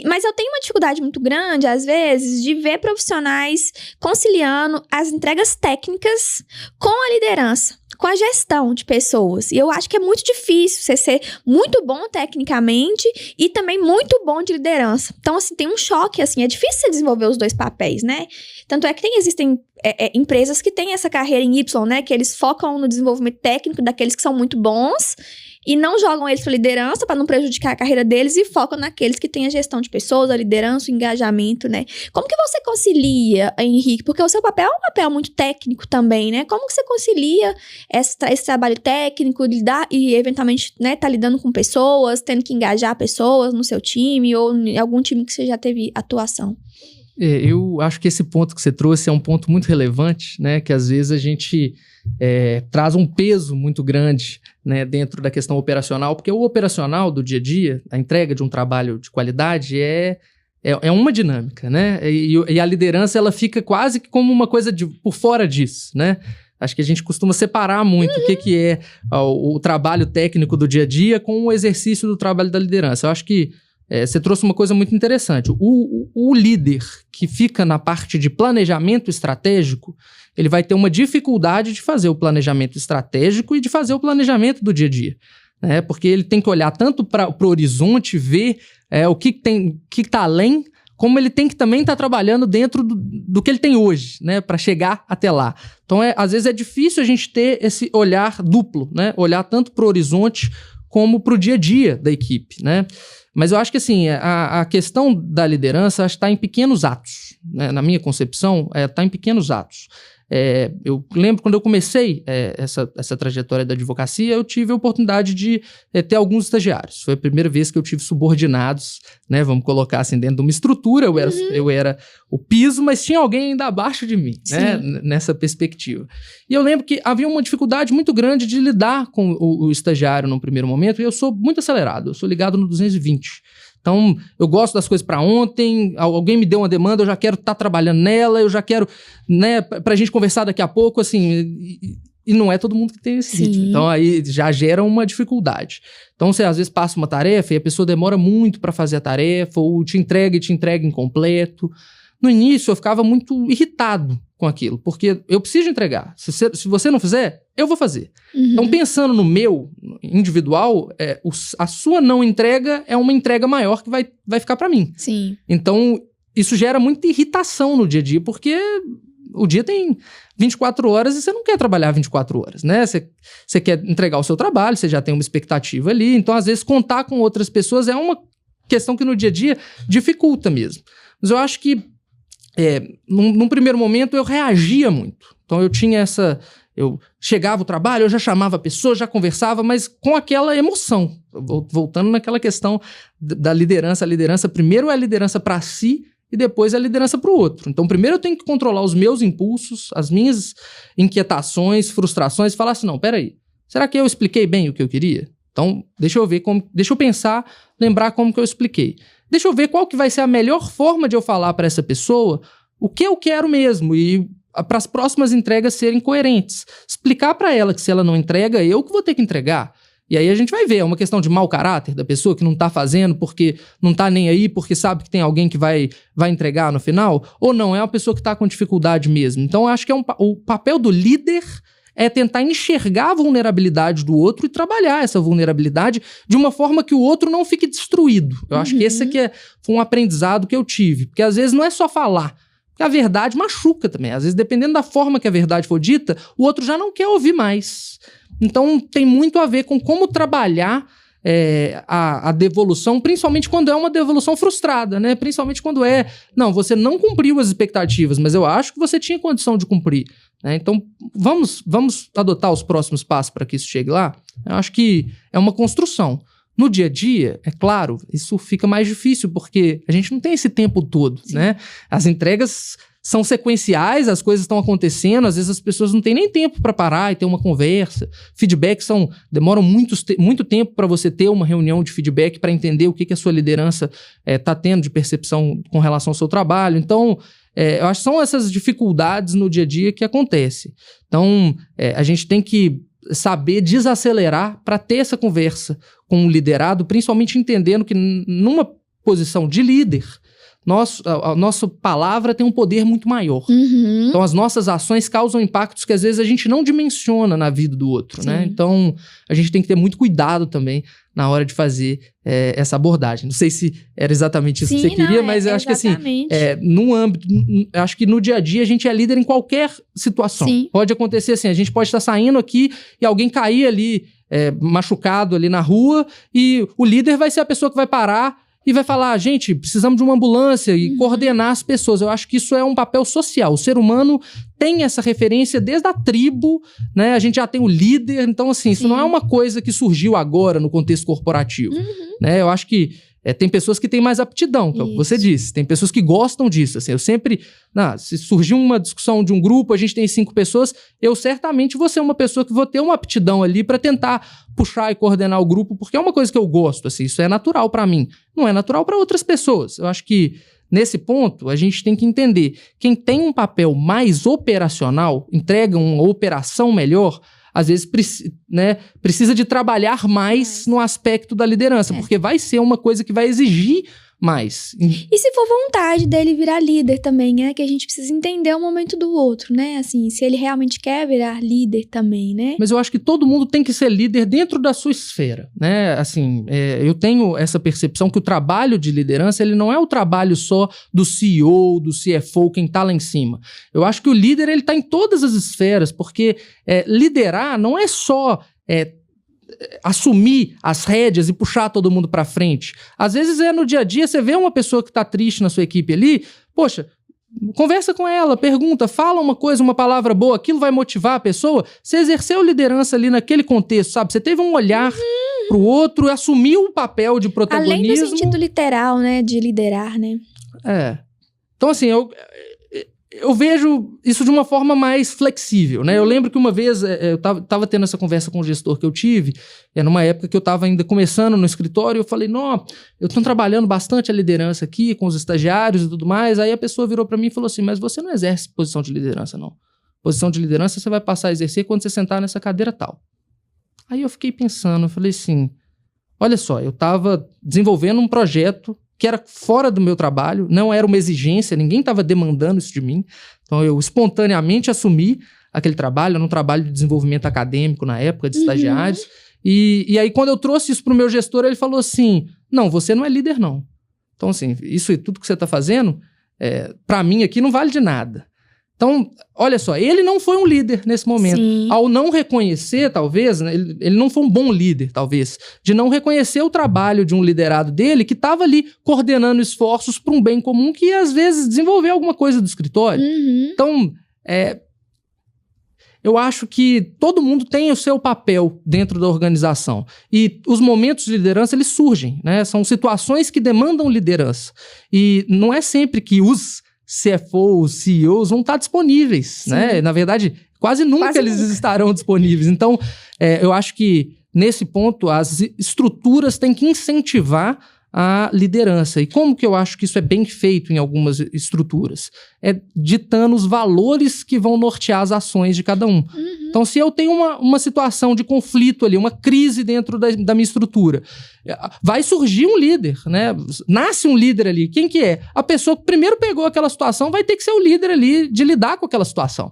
Mas eu tenho uma dificuldade muito grande, às vezes, de ver profissionais conciliando as entregas técnicas com a liderança, com a gestão de pessoas. E eu acho que é muito difícil você ser muito bom tecnicamente e também muito bom de liderança. Então, assim, tem um choque, assim, é difícil você desenvolver os dois papéis, né? Tanto é que existem empresas que têm essa carreira em Y, né? Que eles focam no desenvolvimento técnico daqueles que são muito bons e não jogam eles para liderança para não prejudicar a carreira deles e focam naqueles que têm a gestão de pessoas, a liderança, o engajamento, né? Como que você concilia, Henrique? Porque o seu papel é um papel muito técnico também, né? Como que você concilia esse trabalho técnico, lidar e eventualmente, né, tá lidando com pessoas, tendo que engajar pessoas no seu time ou em algum time que você já teve atuação? Eu acho que esse ponto que você trouxe é um ponto muito relevante, né? Que às vezes a gente traz um peso muito grande, né, dentro da questão operacional, porque o operacional do dia a dia, a entrega de um trabalho de qualidade é uma dinâmica, né? E a liderança, ela fica quase que como uma coisa por fora disso, né? Acho que a gente costuma separar muito o que é o trabalho técnico do dia a dia com o exercício do trabalho da liderança. Eu acho que você trouxe uma coisa muito interessante. O líder que fica na parte de planejamento estratégico, ele vai ter uma dificuldade de fazer o planejamento estratégico e de fazer o planejamento do dia a dia, né? Porque ele tem que olhar tanto para o horizonte, ver o que está além, como ele tem que também estar trabalhando dentro do que ele tem hoje, né? Para chegar até lá. Então, às vezes é difícil a gente ter esse olhar duplo, né? Olhar tanto para o horizonte como para o dia a dia da equipe, né? Mas eu acho que, assim, a questão da liderança está em pequenos atos, né? Na minha concepção, está em pequenos atos. Eu lembro quando eu comecei essa trajetória da advocacia, eu tive a oportunidade de ter alguns estagiários. Foi a primeira vez que eu tive subordinados, né? Vamos colocar assim, dentro de uma estrutura. Eu era o piso, mas tinha alguém ainda abaixo de mim, né? Nessa perspectiva. E eu lembro que havia uma dificuldade muito grande de lidar com o estagiário no primeiro momento, e eu sou muito acelerado, eu sou ligado no 220. Então, eu gosto das coisas para ontem, alguém me deu uma demanda, eu já quero estar trabalhando nela, eu já quero, né, pra gente conversar daqui a pouco, assim, e não é todo mundo que tem esse ritmo. Então, aí já gera uma dificuldade. Então, você às vezes passa uma tarefa e a pessoa demora muito para fazer a tarefa, ou te entrega incompleto. No início, eu ficava muito irritado com aquilo, porque eu preciso entregar. Se você não fizer, eu vou fazer. Então, pensando no meu individual, a sua não entrega é uma entrega maior que vai ficar para mim. Sim. Então, isso gera muita irritação no dia a dia, porque o dia tem 24 horas e você não quer trabalhar 24 horas, né? Você quer entregar o seu trabalho, você já tem uma expectativa ali. Então, às vezes, contar com outras pessoas é uma questão que no dia a dia dificulta mesmo. Mas eu acho que num primeiro momento eu reagia muito. Então eu tinha eu chegava ao trabalho, eu já chamava a pessoa, já conversava, mas com aquela emoção. Voltando naquela questão da liderança. A liderança primeiro é a liderança para si e depois é a liderança para o outro. Então primeiro eu tenho que controlar os meus impulsos, as minhas inquietações, frustrações e falar assim, não, peraí, será que eu expliquei bem o que eu queria? Então deixa eu pensar, lembrar como que eu expliquei. Deixa eu ver qual que vai ser a melhor forma de eu falar para essa pessoa o que eu quero mesmo e para as próximas entregas serem coerentes. Explicar para ela que se ela não entrega, eu que vou ter que entregar. E aí a gente vai ver, é uma questão de mau caráter da pessoa que não tá fazendo porque não tá nem aí, porque sabe que tem alguém que vai entregar no final, ou não, é uma pessoa que tá com dificuldade mesmo. Então eu acho que o papel do líder é tentar enxergar a vulnerabilidade do outro e trabalhar essa vulnerabilidade de uma forma que o outro não fique destruído. Eu acho que esse aqui foi um aprendizado que eu tive. Porque às vezes não é só falar, porque a verdade machuca também. Às vezes, dependendo da forma que a verdade for dita, o outro já não quer ouvir mais. Então, tem muito a ver com como trabalhar a devolução, principalmente quando é uma devolução frustrada, né? Principalmente quando não, você não cumpriu as expectativas, mas eu acho que você tinha condição de cumprir. Então, vamos adotar os próximos passos para que isso chegue lá? Eu acho que é uma construção. No dia a dia, é claro, isso fica mais difícil, porque a gente não tem esse tempo todo, né? As entregas são sequenciais, as coisas estão acontecendo, às vezes as pessoas não têm nem tempo para parar e ter uma conversa. Feedbacks demoram muito tempo para você ter uma reunião de feedback para entender o que a sua liderança está tendo de percepção com relação ao seu trabalho. Então, eu acho que são essas dificuldades no dia a dia que acontecem. Então, a gente tem que saber desacelerar para ter essa conversa com o liderado, principalmente entendendo que numa posição de líder, a nossa palavra tem um poder muito maior. Então, as nossas ações causam impactos que às vezes a gente não dimensiona na vida do outro, né? Então, a gente tem que ter muito cuidado também na hora de fazer essa abordagem. Não sei se era exatamente isso que você queria, mas eu acho que assim, num âmbito, eu acho que no dia a dia a gente é líder em qualquer situação. Pode acontecer assim, a gente pode estar saindo aqui e alguém cair ali, machucado ali na rua, e o líder vai ser a pessoa que vai parar e vai falar, gente, precisamos de uma ambulância e coordenar as pessoas. Eu acho que isso é um papel social. O ser humano tem essa referência desde a tribo, né? A gente já tem o líder. Então, assim, isso não é uma coisa que surgiu agora no contexto corporativo, né? Eu acho que tem pessoas que têm mais aptidão, que é o que você disse. Tem pessoas que gostam disso. Assim, eu sempre... se surgir uma discussão de um grupo, a gente tem 5 pessoas, eu certamente vou ser uma pessoa que vou ter uma aptidão ali para tentar puxar e coordenar o grupo, porque é uma coisa que eu gosto. Assim, isso é natural para mim. Não é natural para outras pessoas. Eu acho que, nesse ponto, a gente tem que entender. Quem tem um papel mais operacional, entrega uma operação melhor, às vezes precisa de trabalhar mais no aspecto da liderança, porque vai ser uma coisa que vai exigir mais. E se for vontade dele virar líder também, que a gente precisa entender o momento do outro, né? Assim, se ele realmente quer virar líder também, né? Mas eu acho que todo mundo tem que ser líder dentro da sua esfera, né? Assim, eu tenho essa percepção que o trabalho de liderança, ele não é o trabalho só do CEO, do CFO, quem tá lá em cima. Eu acho que o líder, ele tá em todas as esferas, porque liderar não é só assumir as rédeas e puxar todo mundo pra frente. Às vezes no dia a dia, você vê uma pessoa que tá triste na sua equipe ali, poxa, conversa com ela, pergunta, fala uma coisa, uma palavra boa, aquilo vai motivar a pessoa. Você exerceu liderança ali naquele contexto, sabe? Você teve um olhar pro outro, assumiu um papel de protagonismo. Além do sentido literal, né? De liderar, né? Então, assim, eu vejo isso de uma forma mais flexível, né? Eu lembro que uma vez eu tava tendo essa conversa com o gestor que eu tive, numa época que eu estava ainda começando no escritório, eu falei, não, eu estou trabalhando bastante a liderança aqui, com os estagiários e tudo mais, aí a pessoa virou para mim e falou assim, mas você não exerce posição de liderança, não. Posição de liderança você vai passar a exercer quando você sentar nessa cadeira tal. Aí eu fiquei pensando, eu falei assim, olha só, eu estava desenvolvendo um projeto que era fora do meu trabalho, não era uma exigência, ninguém estava demandando isso de mim. Então, eu espontaneamente assumi aquele trabalho, era um trabalho de desenvolvimento acadêmico na época, de estagiários. E aí, quando eu trouxe isso para o meu gestor, ele falou assim, não, você não é líder, não. Então, assim, isso e tudo que você está fazendo, para mim aqui não vale de nada. Então, olha só, ele não foi um líder nesse momento. Sim. Ao não reconhecer, talvez, né, ele não foi um bom líder, talvez, de não reconhecer o trabalho de um liderado dele que estava ali coordenando esforços para um bem comum que, às vezes, desenvolveu alguma coisa do escritório. Então, eu acho que todo mundo tem o seu papel dentro da organização. E os momentos de liderança, eles surgem, né? São situações que demandam liderança. E não é sempre que os CFOs, CEOs vão estar disponíveis, né? Na verdade, quase nunca eles estarão disponíveis. Então, eu acho que, nesse ponto, as estruturas têm que incentivar a liderança. E como que eu acho que isso é bem feito em algumas estruturas? É ditando os valores que vão nortear as ações de cada um. Então, se eu tenho uma situação de conflito ali, uma crise dentro da minha estrutura, vai surgir um líder, né? Nasce um líder ali. Quem que é? A pessoa que primeiro pegou aquela situação vai ter que ser o líder ali de lidar com aquela situação,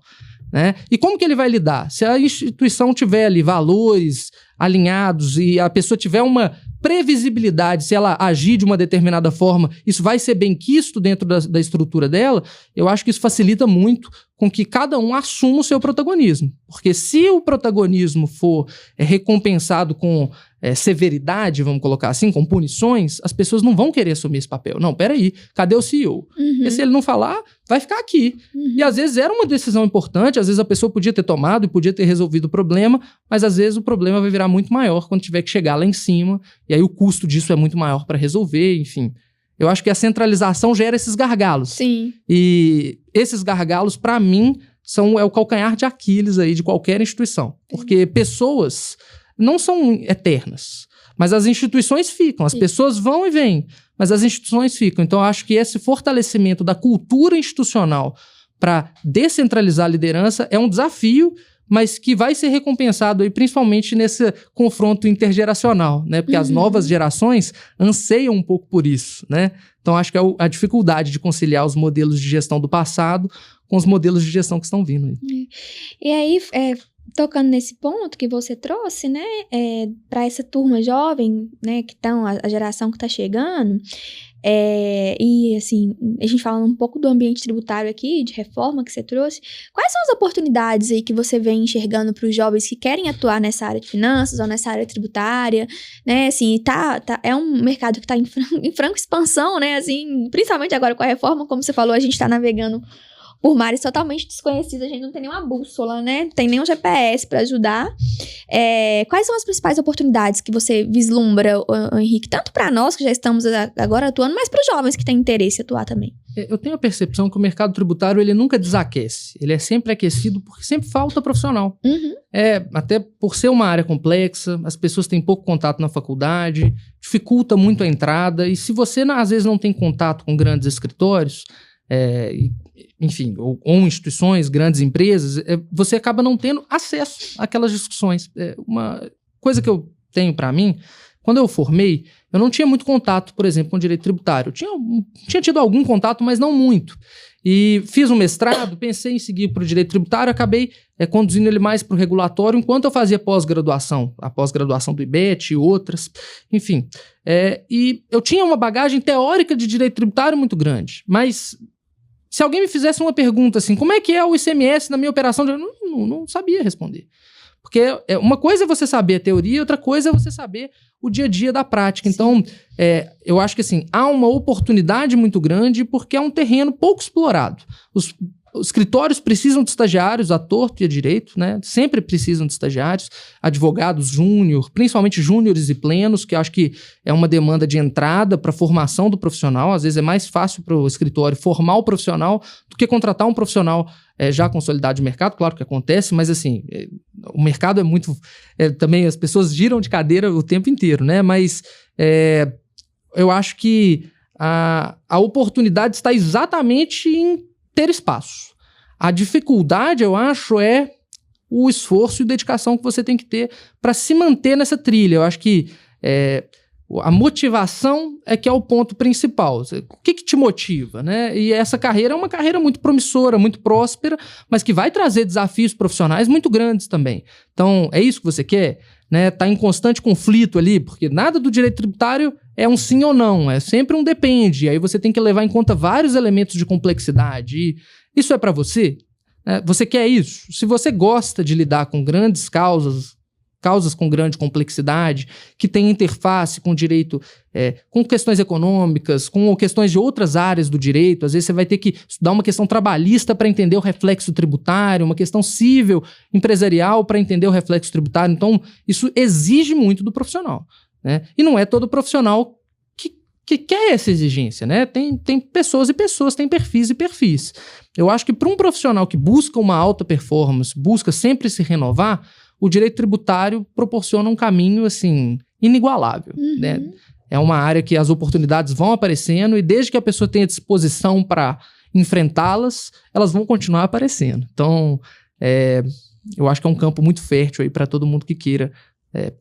né? E como que ele vai lidar? Se a instituição tiver ali valores alinhados e a pessoa tiver uma previsibilidade, se ela agir de uma determinada forma, isso vai ser bem quisto dentro da estrutura dela, eu acho que isso facilita muito com que cada um assuma o seu protagonismo. Porque se o protagonismo for recompensado com severidade, vamos colocar assim, com punições, as pessoas não vão querer assumir esse papel. Não, peraí, cadê o CEO? E se ele não falar, vai ficar aqui. E às vezes era uma decisão importante, às vezes a pessoa podia ter tomado e podia ter resolvido o problema, mas às vezes o problema vai virar muito maior quando tiver que chegar lá em cima, e aí o custo disso é muito maior para resolver, enfim. Eu acho que a centralização gera esses gargalos. Sim. E esses gargalos, para mim, é o calcanhar de Aquiles aí de qualquer instituição. Porque pessoas não são eternas, mas as instituições ficam. As pessoas vão e vêm, mas as instituições ficam. Então, eu acho que esse fortalecimento da cultura institucional para descentralizar a liderança é um desafio, mas que vai ser recompensado aí, principalmente nesse confronto intergeracional, né? Porque as novas gerações anseiam um pouco por isso, né? Então, acho que é a dificuldade de conciliar os modelos de gestão do passado com os modelos de gestão que estão vindo aí. E aí, tocando nesse ponto que você trouxe, né? Para essa turma jovem, né? Que estão, a geração que está chegando... e assim, a gente falando um pouco do ambiente tributário aqui, de reforma que você trouxe, quais são as oportunidades aí que você vem enxergando para os jovens que querem atuar nessa área de finanças ou nessa área tributária, né, assim, é um mercado que está em franca expansão, né, assim, principalmente agora com a reforma, como você falou, a gente está navegando por mares totalmente desconhecidos, a gente não tem nenhuma bússola, né? Não tem nenhum GPS para ajudar. Quais são as principais oportunidades que você vislumbra, Henrique? Tanto para nós, que já estamos agora atuando, mas para os jovens que têm interesse em atuar também. Eu tenho a percepção que o mercado tributário, ele nunca desaquece. Ele é sempre aquecido porque sempre falta profissional. Até por ser uma área complexa, as pessoas têm pouco contato na faculdade, dificulta muito a entrada, e se você, às vezes, não tem contato com grandes escritórios... enfim, ou instituições, grandes empresas, você acaba não tendo acesso àquelas discussões. Uma coisa que eu tenho para mim, quando eu formei, eu não tinha muito contato, por exemplo, com direito tributário. Tinha tido algum contato, mas não muito. E fiz um mestrado, pensei em seguir para o direito tributário, acabei conduzindo ele mais para o regulatório, enquanto eu fazia pós-graduação, a pós-graduação do IBET e outras, enfim. E eu tinha uma bagagem teórica de direito tributário muito grande, mas... se alguém me fizesse uma pergunta assim, como é que é o ICMS na minha operação? Eu não sabia responder. Porque uma coisa é você saber a teoria, outra coisa é você saber o dia a dia da prática. Sim. Então, eu acho que assim, há uma oportunidade muito grande porque é um terreno pouco explorado. Os Os escritórios precisam de estagiários, à torto e à direito, né? Sempre precisam de estagiários, advogados júnior, principalmente júniores e plenos, que eu acho que é uma demanda de entrada para a formação do profissional. Às vezes é mais fácil para o escritório formar o profissional do que contratar um profissional já consolidado de mercado. Claro que acontece, mas assim, o mercado é muito... também as pessoas giram de cadeira o tempo inteiro, né? Mas eu acho que a oportunidade está exatamente em ter espaço. A dificuldade, eu acho, é o esforço e dedicação que você tem que ter para se manter nessa trilha. Eu acho que a motivação é que é o ponto principal. O que te motiva, né? E essa carreira é uma carreira muito promissora, muito próspera, mas que vai trazer desafios profissionais muito grandes também. Então, é isso que você quer? Né, tá em constante conflito ali, porque nada do direito tributário é um sim ou não, é sempre um depende. Aí você tem que levar em conta vários elementos de complexidade. E isso é para você? Você quer isso? Se você gosta de lidar com grandes causas com grande complexidade, que tem interface com direito, com questões econômicas, com questões de outras áreas do direito. Às vezes você vai ter que estudar uma questão trabalhista para entender o reflexo tributário, uma questão civil, empresarial para entender o reflexo tributário. Então, isso exige muito do profissional, né? E não é todo profissional que quer essa exigência, né? Tem pessoas e pessoas, tem perfis e perfis. Eu acho que para um profissional que busca uma alta performance, busca sempre se renovar, o direito tributário proporciona um caminho, assim, inigualável, né? É uma área que as oportunidades vão aparecendo e desde que a pessoa tenha disposição para enfrentá-las, elas vão continuar aparecendo. Então, eu acho que é um campo muito fértil aí para todo mundo que queira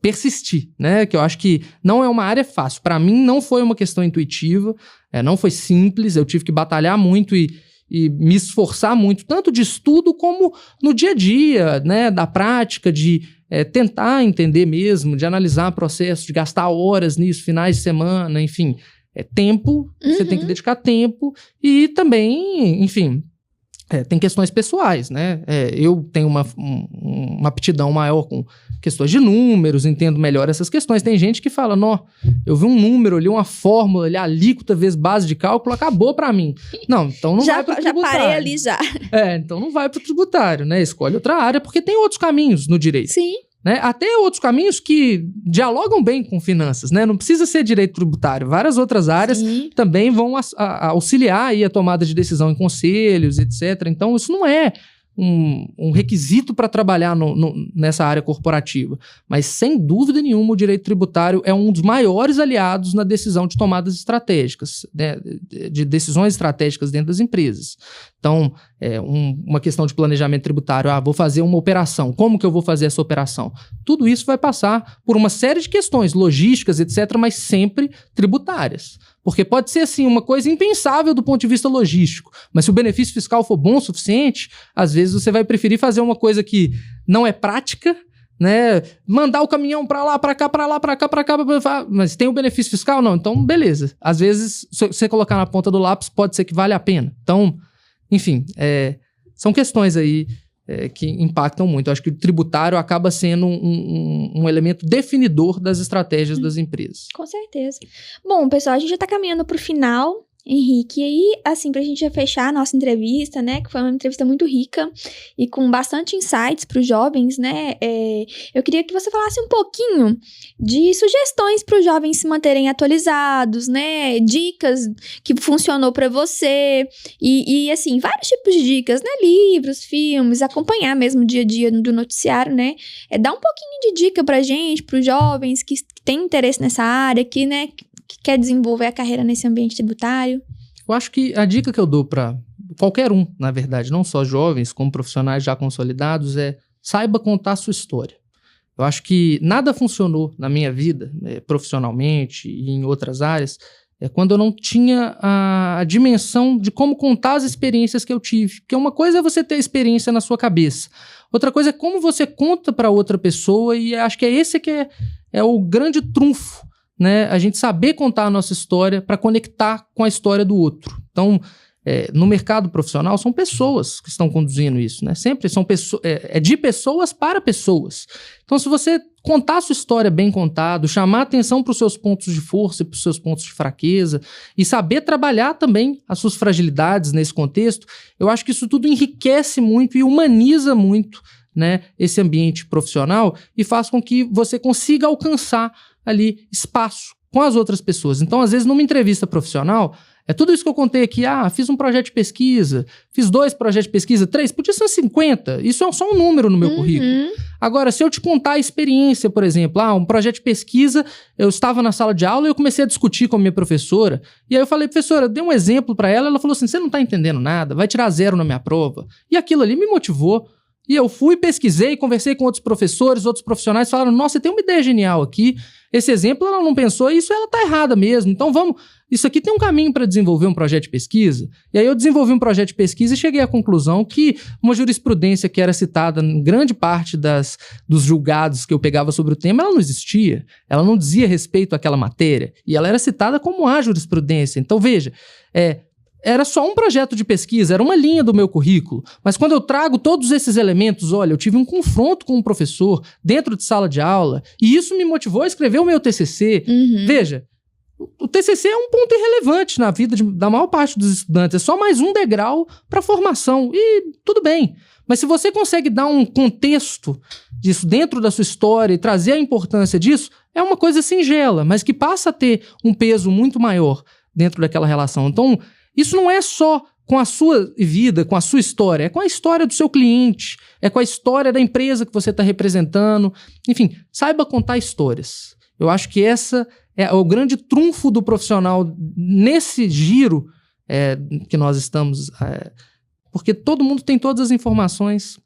persistir, né? Que eu acho que não é uma área fácil. Para mim, não foi uma questão intuitiva, não foi simples, eu tive que batalhar muito e me esforçar muito, tanto de estudo como no dia a dia, né, da prática, de tentar entender mesmo, de analisar processo, de gastar horas nisso, finais de semana, enfim. Tempo, você tem que dedicar tempo e também, enfim, tem questões pessoais, né? Eu tenho uma aptidão maior com questões de números, entendo melhor essas questões. Tem gente que fala, eu vi um número ali, uma fórmula ali, alíquota vezes base de cálculo, acabou pra mim. Não, então não vai pro tributário. Já parei ali já. Então não vai pro tributário, né? Escolhe outra área, porque tem outros caminhos no direito. Sim. Né? Até outros caminhos que dialogam bem com finanças, né? Não precisa ser direito tributário. Várias outras áreas também vão auxiliar aí a tomada de decisão em conselhos, etc. Então, isso não é um requisito para trabalhar nessa área corporativa. Mas, sem dúvida nenhuma, o direito tributário é um dos maiores aliados na decisão de tomadas estratégicas, né? De decisões estratégicas dentro das empresas. Então, uma questão de planejamento tributário, vou fazer uma operação, como que eu vou fazer essa operação? Tudo isso vai passar por uma série de questões logísticas, etc., mas sempre tributárias. Porque pode ser, assim, uma coisa impensável do ponto de vista logístico, mas se o benefício fiscal for bom o suficiente, às vezes você vai preferir fazer uma coisa que não é prática, né? Mandar o caminhão para lá, para cá, para lá, para cá, para cá, mas tem o benefício fiscal? Não, então beleza. Às vezes, se você colocar na ponta do lápis, pode ser que vale a pena. Então, enfim, são questões aí que impactam muito. Eu acho que o tributário acaba sendo um elemento definidor das estratégias das empresas. Com certeza. Bom, pessoal, a gente já está caminhando para o final, Henrique. E aí, assim, pra gente já fechar a nossa entrevista, né, que foi uma entrevista muito rica e com bastante insights para os jovens, né, eu queria que você falasse um pouquinho de sugestões para os jovens se manterem atualizados, né, dicas que funcionou para você e, assim, vários tipos de dicas, né, livros, filmes, acompanhar mesmo o dia a dia do noticiário, né, dar um pouquinho de dica pra gente, para os jovens que têm interesse nessa área, que, né, que quer desenvolver a carreira nesse ambiente tributário? Eu acho que a dica que eu dou para qualquer um, na verdade, não só jovens, como profissionais já consolidados, saiba contar a sua história. Eu acho que nada funcionou na minha vida, profissionalmente e em outras áreas, quando eu não tinha a dimensão de como contar as experiências que eu tive. Porque uma coisa é você ter a experiência na sua cabeça, outra coisa é como você conta para outra pessoa, e acho que esse que é o grande trunfo, né? A gente saber contar a nossa história para conectar com a história do outro. Então, no mercado profissional, são pessoas que estão conduzindo isso, né? Sempre são pessoas, de pessoas para pessoas. Então, se você contar a sua história bem contado, chamar atenção para os seus pontos de força e para os seus pontos de fraqueza e saber trabalhar também as suas fragilidades nesse contexto, eu acho que isso tudo enriquece muito e humaniza muito, né, esse ambiente profissional e faz com que você consiga alcançar ali espaço com as outras pessoas. Então, às vezes, numa entrevista profissional, é tudo isso que eu contei aqui. Fiz um projeto de pesquisa, fiz 2 projetos de pesquisa, 3, podia ser 50. Isso é só um número no meu currículo. Agora, se eu te contar a experiência, por exemplo, um projeto de pesquisa, eu estava na sala de aula e eu comecei a discutir com a minha professora, e aí eu falei, professora, eu dei um exemplo para ela, ela falou assim, você não está entendendo nada, vai tirar 0 na minha prova. E aquilo ali me motivou. E eu fui, pesquisei, conversei com outros professores, outros profissionais, falaram, nossa, você tem uma ideia genial aqui, esse exemplo ela não pensou, isso ela tá errada mesmo, então isso aqui tem um caminho para desenvolver um projeto de pesquisa. E aí eu desenvolvi um projeto de pesquisa e cheguei à conclusão que uma jurisprudência que era citada em grande parte dos julgados que eu pegava sobre o tema, ela não existia, ela não dizia respeito àquela matéria, e ela era citada como a jurisprudência. Então veja, era só um projeto de pesquisa, era uma linha do meu currículo. Mas quando eu trago todos esses elementos, olha, eu tive um confronto com um professor dentro de sala de aula e isso me motivou a escrever o meu TCC. Veja, o TCC é um ponto irrelevante na vida da maior parte dos estudantes. É só mais um degrau para a formação e tudo bem. Mas se você consegue dar um contexto disso dentro da sua história e trazer a importância disso, é uma coisa singela, mas que passa a ter um peso muito maior dentro daquela relação. Então, isso não é só com a sua vida, com a sua história, é com a história do seu cliente, é com a história da empresa que você está representando. Enfim, saiba contar histórias. Eu acho que essa é o grande trunfo do profissional nesse giro que nós estamos, porque todo mundo tem todas as informações.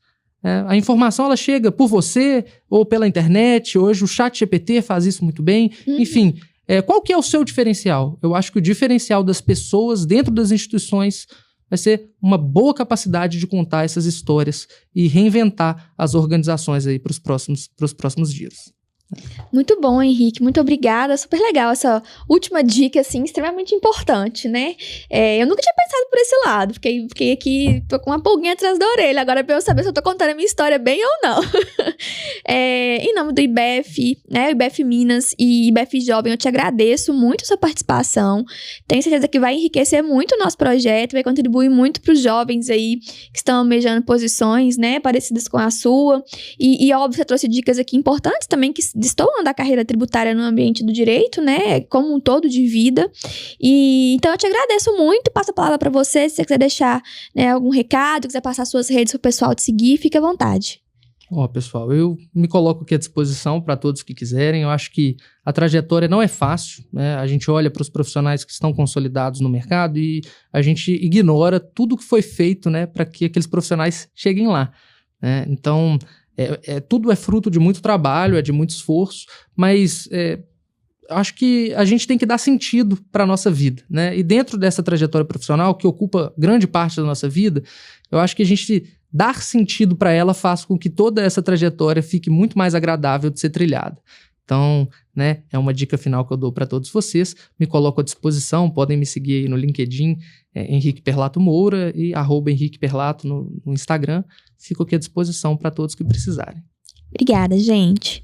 A informação ela chega por você ou pela internet, hoje o ChatGPT faz isso muito bem, enfim. Qual que é o seu diferencial? Eu acho que o diferencial das pessoas dentro das instituições vai ser uma boa capacidade de contar essas histórias e reinventar as organizações aí para os próximos dias. Muito bom, Henrique. Muito obrigada. Super legal essa última dica, assim, extremamente importante, né? Eu nunca tinha pensado por esse lado. Fiquei aqui, tô com uma pulguinha atrás da orelha. Agora pra eu saber se eu tô contando a minha história bem ou não. Em nome do IBEF, né? IBEF Minas e IBEF Jovem, eu te agradeço muito a sua participação. Tenho certeza que vai enriquecer muito o nosso projeto, vai contribuir muito pros jovens aí que estão almejando posições, né? Parecidas com a sua. E óbvio, você trouxe dicas aqui importantes também que destoam da carreira tributária no ambiente do direito, né, como um todo de vida. E então eu te agradeço muito, passo a palavra para você, se você quiser deixar, né, algum recado, quiser passar suas redes para o pessoal te seguir, fique à vontade. Pessoal, eu me coloco aqui à disposição para todos que quiserem. Eu acho que a trajetória não é fácil, né? A gente olha para os profissionais que estão consolidados no mercado e a gente ignora tudo que foi feito, né, para que aqueles profissionais cheguem lá, né? Então, tudo é fruto de muito trabalho, de muito esforço, mas acho que a gente tem que dar sentido para a nossa vida, né? E dentro dessa trajetória profissional, que ocupa grande parte da nossa vida, eu acho que a gente dar sentido para ela faz com que toda essa trajetória fique muito mais agradável de ser trilhada. Então, né, é uma dica final que eu dou para todos vocês. Me coloco à disposição, podem me seguir aí no LinkedIn, Henrique Perlato Moura e @Henrique Perlato no Instagram. Fico aqui à disposição para todos que precisarem. Obrigada, gente.